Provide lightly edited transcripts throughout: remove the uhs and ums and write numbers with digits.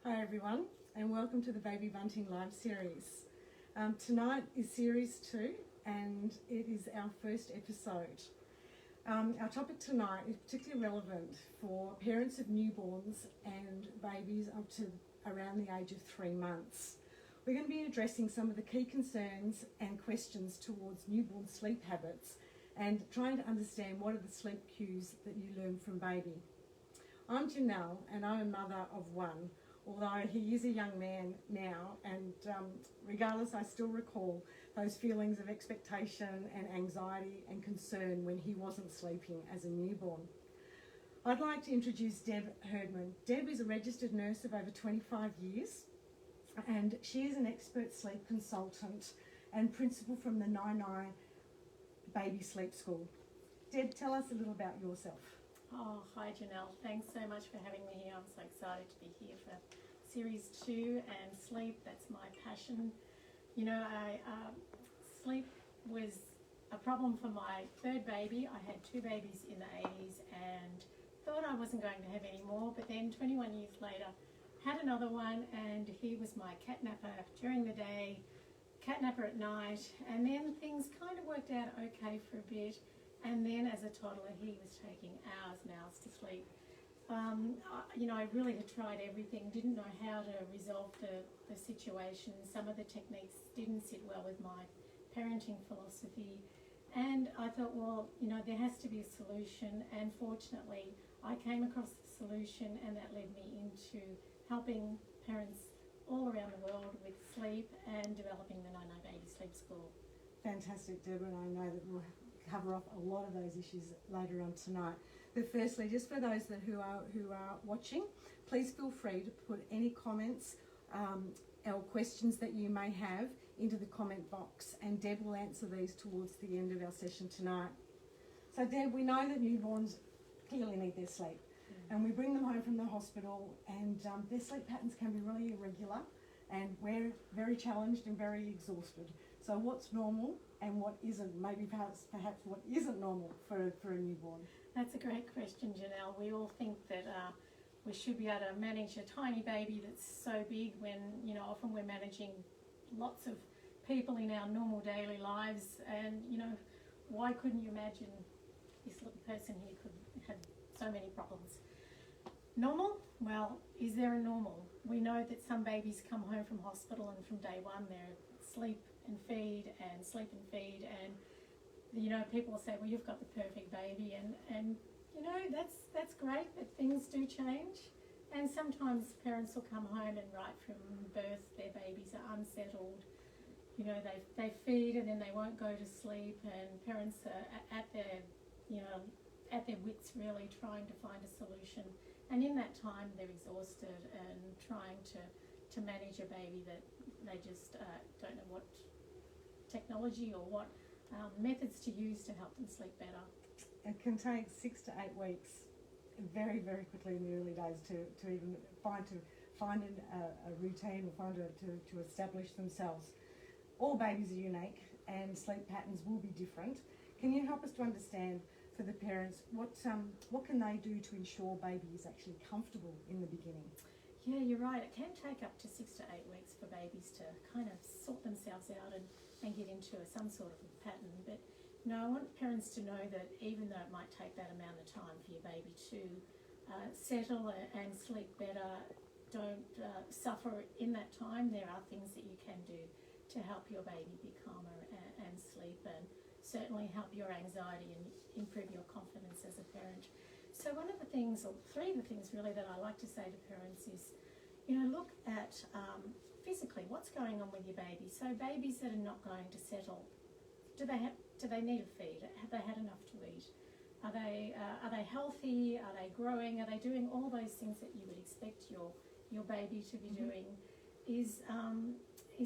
Hi everyone, and welcome to the Baby Bunting live series. Tonight is series 2 and it is our first episode. Our topic tonight is particularly relevant for parents of newborns and babies up to around the age of 3 months. We're going to be addressing some of the key concerns and questions towards newborn sleep habits and trying to understand what are the sleep cues that you learn from baby. I'm Janelle and I'm a mother of one, although he is a young man now, and regardless, I still recall those feelings of expectation and anxiety and concern when he wasn't sleeping as a newborn. I'd like to introduce Deb Herdman. Deb is a registered nurse of over 25 years, and she is an expert sleep consultant and principal from the Nigh Baby Sleep School. Deb, tell us a little about yourself. Oh, hi Janelle. Thanks so much for having me here. I'm so excited to be here for Series 2 and sleep. That's my passion. You know, sleep was a problem for my third baby. I had 2 babies in the 80s and thought I wasn't going to have any more, but then 21 years later, had another one, and he was my catnapper during the day, catnapper at night, and then things kind of worked out okay for a bit. And then as a toddler, he was taking hours and hours to sleep. I really had tried everything, didn't know how to resolve the situation. Some of the techniques didn't sit well with my parenting philosophy. And I thought, well, there has to be a solution. And fortunately, I came across the solution, and that led me into helping parents all around the world with sleep and developing the Nigh Baby Sleep School. Fantastic, Deborah, and I know that we'll cover off a lot of those issues later on tonight. But firstly, just for those who are watching, please feel free to put any comments or questions that you may have into the comment box, and Deb will answer these towards the end of our session tonight. So Deb, we know that newborns clearly need their sleep, and we bring them home from the hospital, and their sleep patterns can be really irregular, and we're very challenged and very exhausted. So what's normal and what isn't? Maybe perhaps what isn't normal for a newborn? That's a great question, Janelle. We all think that we should be able to manage a tiny baby that's so big when, often we're managing lots of people in our normal daily lives. And, why couldn't you imagine this little person here could have so many problems? Normal? Well, is there a normal? We know that some babies come home from hospital and from day one they're sleep and feed and sleep and feed, and people will say, well, you've got the perfect baby, and that's great, but things do change. And sometimes parents will come home and right from birth their babies are unsettled. They feed and then they won't go to sleep, and parents are at their wits really trying to find a solution. And in that time they're exhausted and trying to manage a baby that they just don't know what technology or what methods to use to help them sleep better. It can take 6 to 8 weeks, very, very quickly in the early days, to even find a routine or to establish themselves. All babies are unique, and sleep patterns will be different. Can you help us to understand, for the parents, what can they do to ensure baby is actually comfortable in the beginning? Yeah, you're right. It can take up to 6 to 8 weeks for babies to kind of sort themselves out and get into some sort of a pattern. But I want parents to know that even though it might take that amount of time for your baby to settle and sleep better, don't suffer in that time. There are things that you can do to help your baby be calmer and sleep, and certainly help your anxiety and improve your confidence as a parent. So one of the things, or 3 of the things really, that I like to say to parents is, look at physically what's going on with your baby. So babies that are not going to settle, do they need a feed? Have they had enough to eat? Are they healthy? Are they growing? Are they doing all those things that you would expect your baby to be doing? Is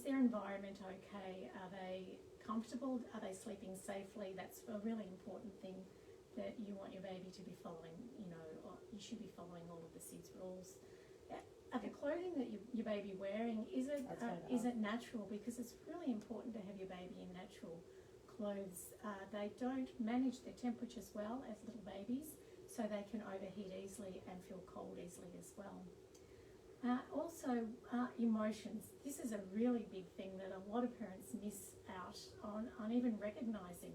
their environment okay? Are they comfortable? Are they sleeping safely? That's a really important thing that you want your baby to be following. You should be following all of the SIDS rules. Are the clothing that your baby wearing, is it natural? Because it's really important to have your baby in natural clothes. They don't manage their temperatures well as little babies, so they can overheat easily and feel cold easily as well. Also, emotions. This is a really big thing that a lot of parents miss out on even recognising.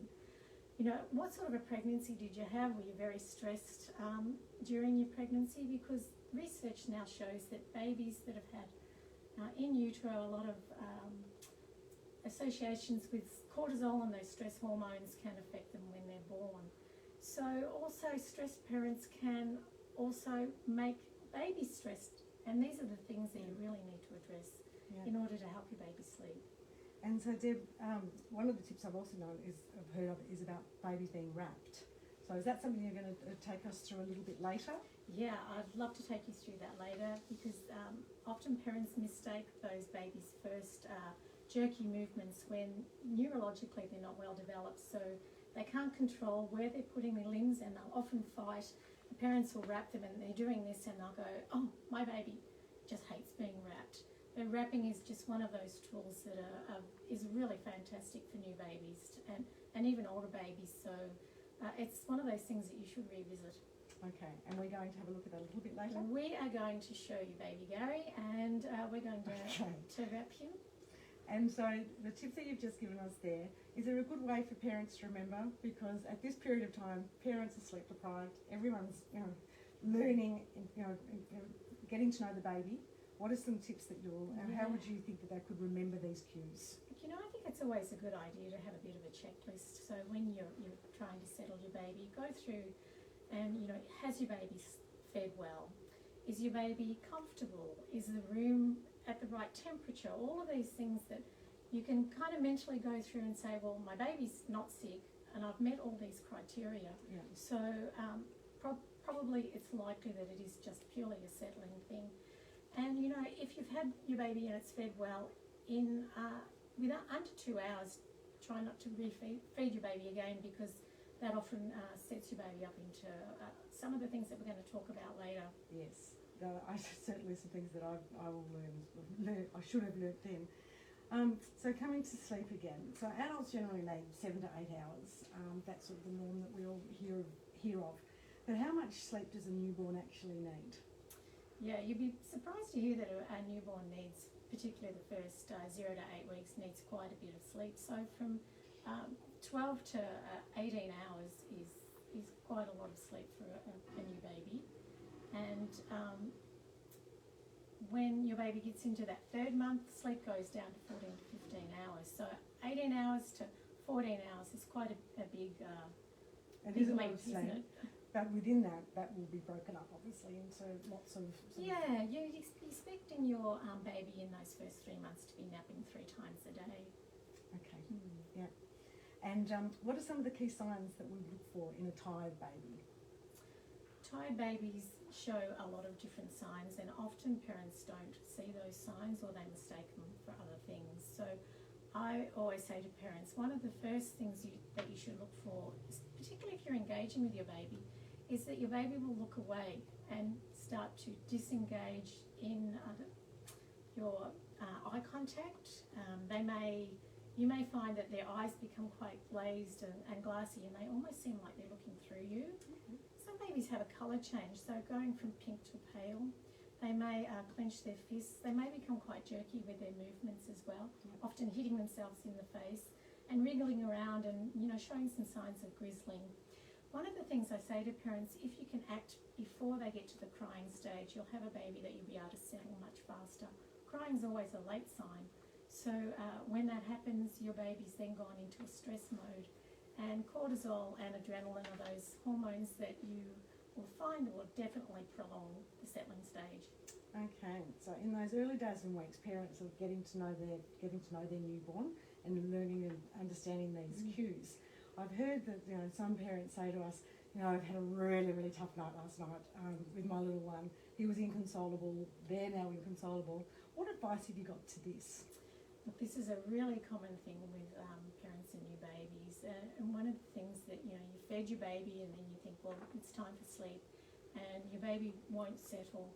You know, what sort of a pregnancy did you have? Were you very stressed during your pregnancy? Because research now shows that babies that have had in utero a lot of associations with cortisol, and those stress hormones can affect them when they're born. So also stressed parents can also make babies stressed, and these are the things that you really need to address in order to help your baby sleep. And so, Deb, one of the tips I've also heard of is about babies being wrapped. So is that something you're going to take us through a little bit later? Yeah, I'd love to take you through that later, because often parents mistake those babies' first jerky movements when neurologically they're not well developed, so they can't control where they're putting their limbs, and they'll often fight. The parents will wrap them and they're doing this, and they'll go, oh, my baby just hates being wrapped. But wrapping is just one of those tools that is really fantastic for new babies and even older babies, so it's one of those things that you should revisit. Okay, and we're going to have a look at that a little bit later? We are going to show you baby Gary, and we're going to wrap him. And so the tip that you've just given us there, is there a good way for parents to remember? Because at this period of time, parents are sleep deprived, everyone's learning, getting to know the baby. What are some tips that how would you think that they could remember these cues? You know, I think it's always a good idea to have a bit of a checklist. So when you're trying to settle your baby, go through and, has your baby fed well? Is your baby comfortable? Is the room at the right temperature? All of these things that you can kind of mentally go through and say, well, my baby's not sick and I've met all these criteria. Yeah. So probably it's likely that it is just purely a settling thing. And if you've had your baby and it's fed well, within under 2 hours, try not to feed your baby again, because that often sets your baby up into some of the things that we're going to talk about later. Yes, certainly some things that I will learn. I should have learnt then. So coming to sleep again. So adults generally need 7 to 8 hours. That's sort of the norm that we all hear of. But how much sleep does a newborn actually need? Yeah, you'd be surprised to hear that a newborn needs, particularly the first 0 to 8 weeks, needs quite a bit of sleep. So from 12 to 18 hours is quite a lot of sleep for a new baby. And when your baby gets into that 3rd month, sleep goes down to 14 to 15 hours. So 18 hours to 14 hours is quite a big leap, isn't it? But within that will be broken up, obviously, into lots of... Yeah, you're expecting your baby in those first 3 months to be napping 3 times a day. Okay, yeah. And what are some of the key signs that we look for in a tired baby? Tired babies show a lot of different signs, and often parents don't see those signs, or they mistake them for other things. So I always say to parents, one of the first things that you should look for, particularly if you're engaging with your baby, is that your baby will look away and start to disengage in your eye contact. You may find that their eyes become quite glazed and glassy, and they almost seem like they're looking through you. Mm-hmm. Some babies have a colour change, so going from pink to pale. They may clench their fists. They may become quite jerky with their movements as well, often hitting themselves in the face and wriggling around and, showing some signs of grizzling. One of the things I say to parents, if you can act before they get to the crying stage, you'll have a baby that you'll be able to settle much faster. Crying is always a late sign. So when that happens, your baby's then gone into a stress mode. And cortisol and adrenaline are those hormones that you will find will definitely prolong the settling stage. Okay, so in those early days and weeks, parents are getting to know their newborn and learning and understanding these cues. I've heard that some parents say to us, I've had a really, really tough night last night with my little one. He was inconsolable. They're now inconsolable. What advice have you got to this? Look, this is a really common thing with parents and new babies. And one of the things that, you fed your baby and then you think, well, it's time for sleep, and your baby won't settle.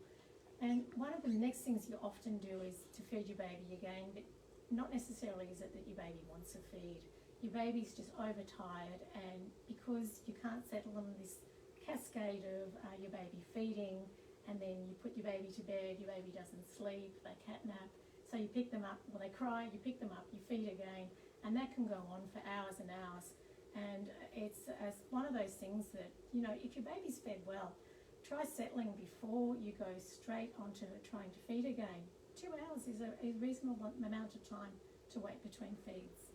And one of the next things you often do is to feed your baby again, but not necessarily is it that your baby wants a feed. Your baby's just overtired, and because you can't settle them, this cascade of your baby feeding and then you put your baby to bed, your baby doesn't sleep, they catnap, so you pick them up, well they cry, you pick them up, you feed again, and that can go on for hours and hours. And it's one of those things that, you know, if your baby's fed well, try settling before you go straight onto trying to feed again. 2 hours is a reasonable amount of time to wait between feeds.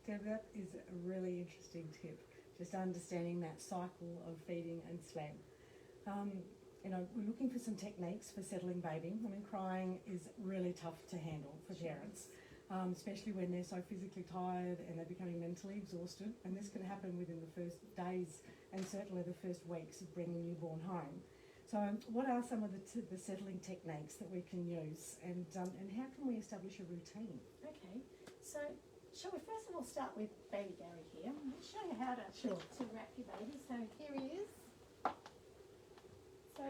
Deb, that is a really interesting tip, just understanding that cycle of feeding and sleep. You know, we're looking for some techniques for settling baby. I mean, crying is really tough to handle for parents, especially when they're so physically tired and they're becoming mentally exhausted. And this can happen within the first days and certainly the first weeks of bringing a newborn home. So what are some of the settling techniques that we can use, and how can we establish a routine? Okay, so shall we first of all start with baby Gary here? I'll show you how to wrap your baby. So here he is. So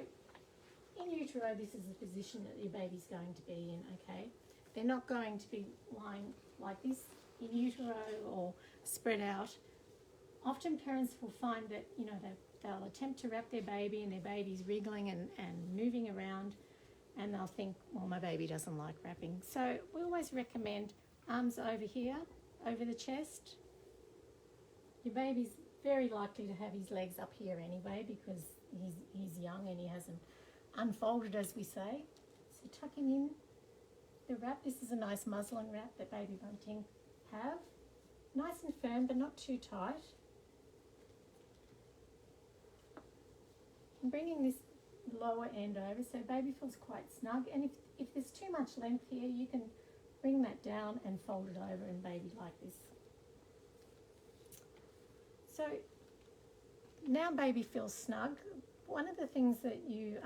in utero, this is the position that your baby's going to be in, okay? They're not going to be lying like this in utero or spread out. Often parents will find that, you know, they'll attempt to wrap their baby and their baby's wriggling and moving around, and they'll think, well, my baby doesn't like wrapping. So we always recommend arms over here, over the chest. Your baby's very likely to have his legs up here anyway because he's young and he hasn't unfolded, as we say. So tuck him in. The wrap, this is a nice muslin wrap that baby Bunting have. Nice and firm, but not too tight. I'm bringing this lower end over so baby feels quite snug, and if there's too much length here, you can bring that down and fold it over and baby like this. So now baby feels snug. One of the things that you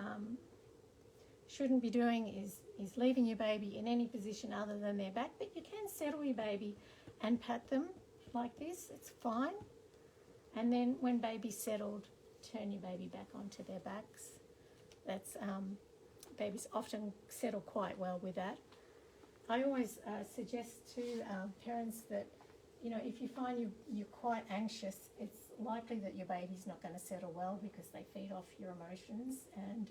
shouldn't be doing is leaving your baby in any position other than their back, but you can settle your baby and pat them like this, it's fine. And then when baby's settled, turn your baby back onto their backs. That's babies often settle quite well with that. I always suggest to parents that, you know, if you find you're quite anxious, it's likely that your baby's not going to settle well because they feed off your emotions. And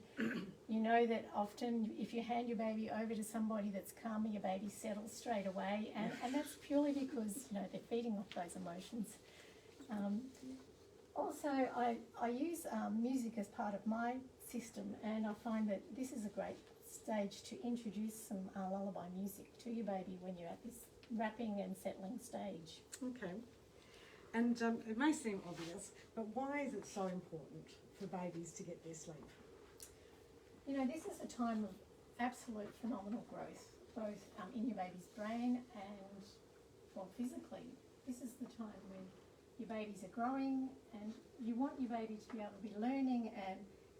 you know that often if you hand your baby over to somebody that's calmer, your baby settles straight away. And that's purely because, you know, they're feeding off those emotions. Also, I use music as part of my system, and I find that this is a great stage to introduce some lullaby music to your baby when you're at this wrapping and settling stage. Okay. And it may seem obvious, but why is it so important for babies to get their sleep? You know, this is a time of absolute phenomenal growth, both in your baby's brain and, well, physically. This is the time when your babies are growing and you want your baby to be able to be learning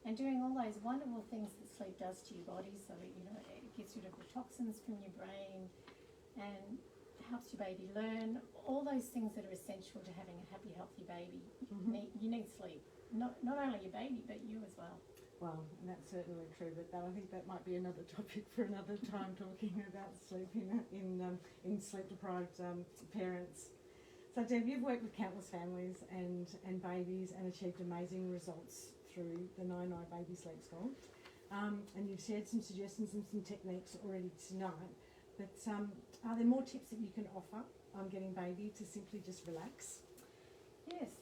and doing all those wonderful things that sleep does to your body. So, you know, it gets rid of the toxins from your brain and helps your baby learn, all those things that are essential to having a happy, healthy baby. Mm-hmm. You need sleep, not only your baby, but you as well. Well, and that's certainly true, but I think that might be another topic for another time, talking about sleep in sleep-deprived parents. So, Deb, you've worked with countless families and babies and achieved amazing results through the Nigh Baby Sleep School. And you've shared some suggestions and some techniques already tonight. But are there more tips that you can offer on getting baby to simply just relax? Yes,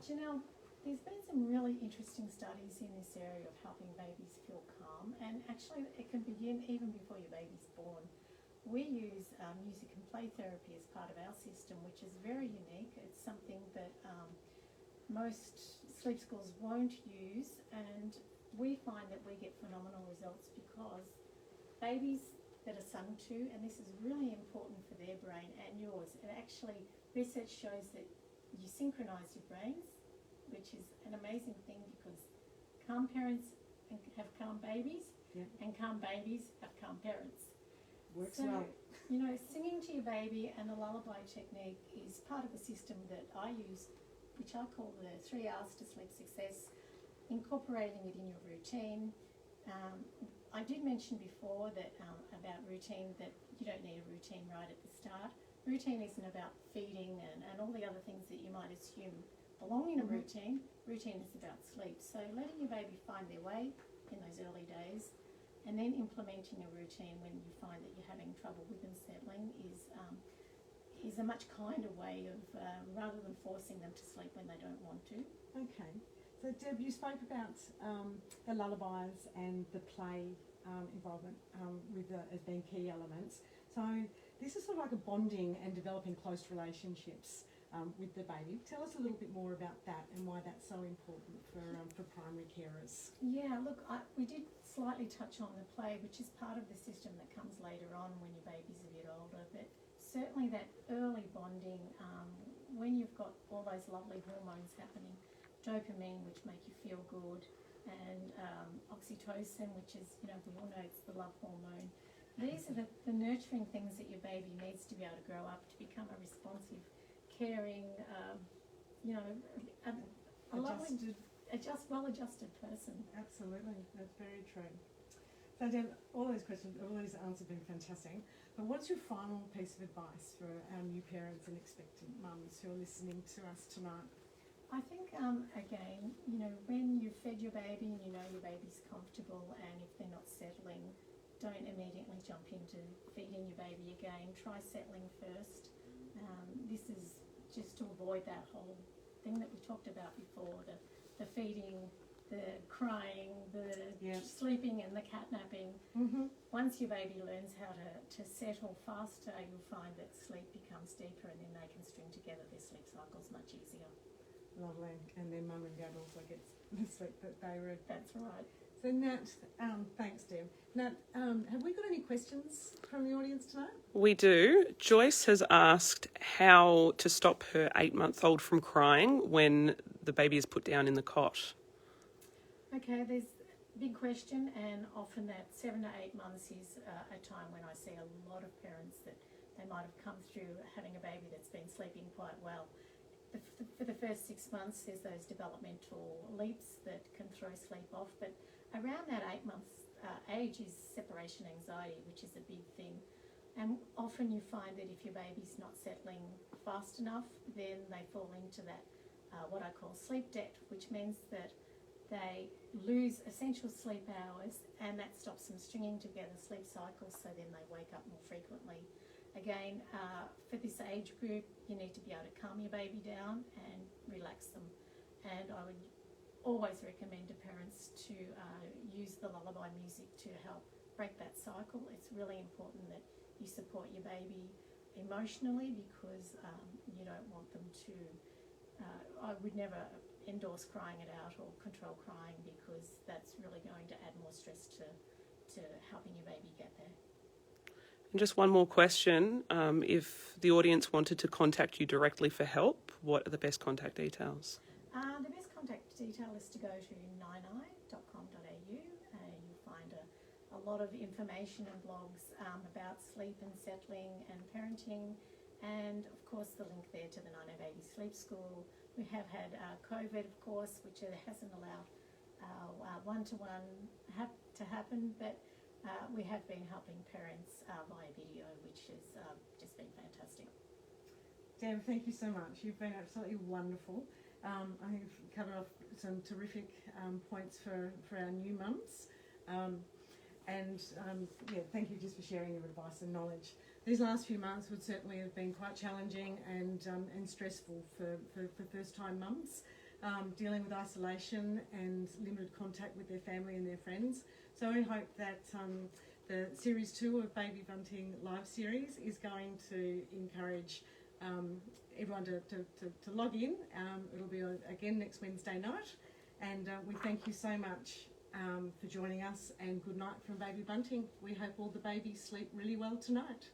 Janelle, there's been some really interesting studies in this area of helping babies feel calm, and actually it can begin even before your baby's born. We use music and play therapy as part of our system, which is very unique. It's something that most sleep schools won't use, and we find that we get phenomenal results because babies that are sung to, and this is really important for their brain and yours, and actually research shows that you synchronise your brains, which is an amazing thing because calm parents have calm babies, and calm babies have calm parents. Works so, well. You know, singing to your baby and the lullaby technique is part of a system that I use, which I call the 3 hours to sleep success, incorporating it in your routine. I did mention before that about routine, that you don't need a routine right at the start. Routine isn't about feeding and all the other things that you might assume belong in a routine. Routine is about sleep. So letting your baby find their way in those early days. And then implementing a routine when you find that you're having trouble with them settling is a much kinder way of, rather than forcing them to sleep when they don't want to. Okay. So Deb, you spoke about the lullabies and the play involvement as being key elements. So this is sort of like a bonding and developing close relationships with the baby. Tell us a little bit more about that and why that's so important for primary carers. Yeah, look, we did slightly touch on the play, which is part of the system that comes later on when your baby's a bit older, but certainly that early bonding, when you've got all those lovely hormones happening, dopamine, which make you feel good, and oxytocin, which is, we all know it's the love hormone. These are the nurturing things that your baby needs to be able to grow up to become a responsive, caring, well-adjusted person. Absolutely, that's very true. So Deb, all those answers have been fantastic. But what's your final piece of advice for our new parents and expectant mums who are listening to us tonight? I think, again, when you've fed your baby and you know your baby's comfortable, and if they're not settling, don't immediately jump into feeding your baby again. Try settling first. This is just to avoid that whole thing that we talked about before, the feeding, the crying, the sleeping and the catnapping. Mm-hmm. Once your baby learns how to settle faster, you'll find that sleep becomes deeper, and then they can string together their sleep cycles much easier. Lovely. And then mum and dad also gets the sleep that they read. That's right. So Nat, thanks Deb. Nat, have we got any questions from the audience tonight? We do. Joyce has asked how to stop her 8-month-old from crying when the baby is put down in the cot. Okay, there's a big question, and often that 7 to 8 months is a time when I see a lot of parents that they might have come through having a baby that's been sleeping quite well. For the first 6 months, there's those developmental leaps that can throw sleep off, but around that 8 months age is separation anxiety, which is a big thing. And often you find that if your baby's not settling fast enough, then they fall into that, what I call sleep debt, which means that they lose essential sleep hours, and that stops them stringing together sleep cycles, so then they wake up more frequently. Again, for this age group, you need to be able to calm your baby down and relax them. And I would always recommend to parents to use the lullaby music to help break that cycle. It's really important that you support your baby emotionally, because you don't want them to, I would never endorse crying it out or control crying, because that's really going to add more stress to helping your baby get there. And just one more question. If the audience wanted to contact you directly for help, what are the best contact details? The best contact detail is to go to nigh.com.au. You'll find a lot of information and blogs about sleep and settling and parenting, and of course the link there to the Nigh Baby Sleep School. We have had COVID, of course, which hasn't allowed our one-to-one to happen, but we have been helping parents via video, which has just been fantastic. Deb, thank you so much. You've been absolutely wonderful. I think you've covered off some terrific points for our new mums. Thank you just for sharing your advice and knowledge. These last few months would certainly have been quite challenging and stressful for first-time mums, dealing with isolation and limited contact with their family and their friends. So we hope that the Series 2 of Baby Bunting Live Series is going to encourage everyone to log in. It'll be again next Wednesday night. And we thank you so much for joining us, and good night from Baby Bunting. We hope all the babies sleep really well tonight.